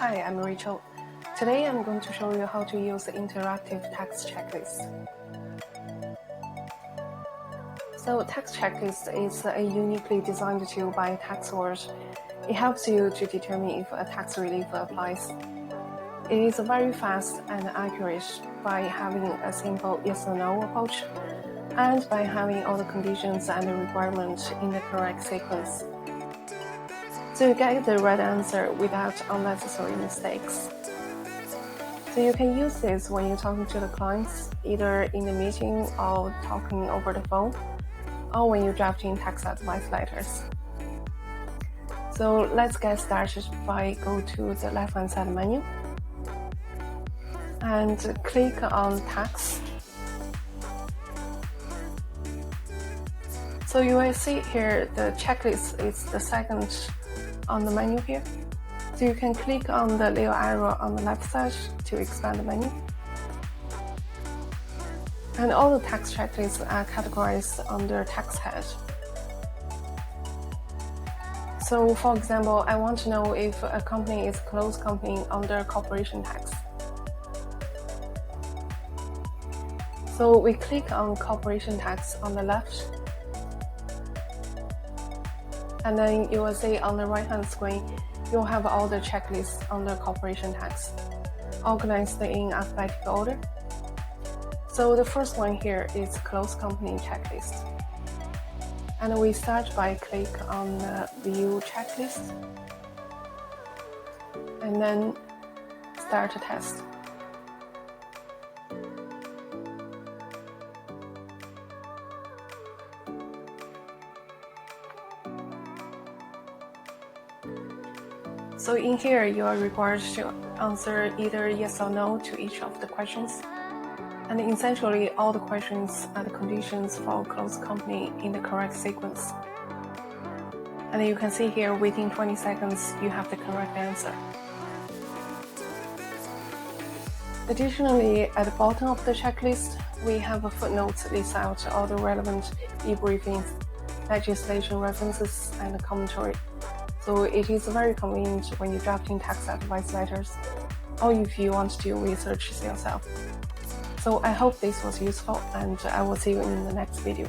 Hi, I'm Rachel. Today I'm going to show you how to use the interactive tax checklist. So tax checklist is a uniquely designed tool by TaxWorld. It helps you to determine if a tax relief applies. It is very fast and accurate by having a simple yes or no approach and by having all the conditions and the requirements in the correct sequence. So you get the right answer without unnecessary mistakes. So you can use this when you're talking to the clients, either in a meeting or talking over the phone, or when you're drafting tax advice letters. So let's get started by go to the left-hand side menu and click on tax. So you will see here the checklist is the second on the menu here. So you can click on the little arrow on the left side to expand the menu. And all the tax checklists are categorized under tax head. So for example, I want to know if a company is a closed company under corporation tax. So we click on corporation tax on the left. And then you will see on the right-hand screen, you'll have all the checklists under corporation tax, organized in alphabetical order. So the first one here is closed company checklist. And we start by click on the view checklist and then start a test. So in here, you are required to answer either yes or no to each of the questions. And essentially, all the questions are the conditions for a closed company in the correct sequence. And you can see here, within 20 seconds, you have the correct answer. Additionally, at the bottom of the checklist, we have a footnote that lists out all the relevant e-briefings, legislation references, and commentary. So it is very convenient when you're drafting tax advice letters, or if you want to do research yourself. So I hope this was useful, and I will see you in the next video.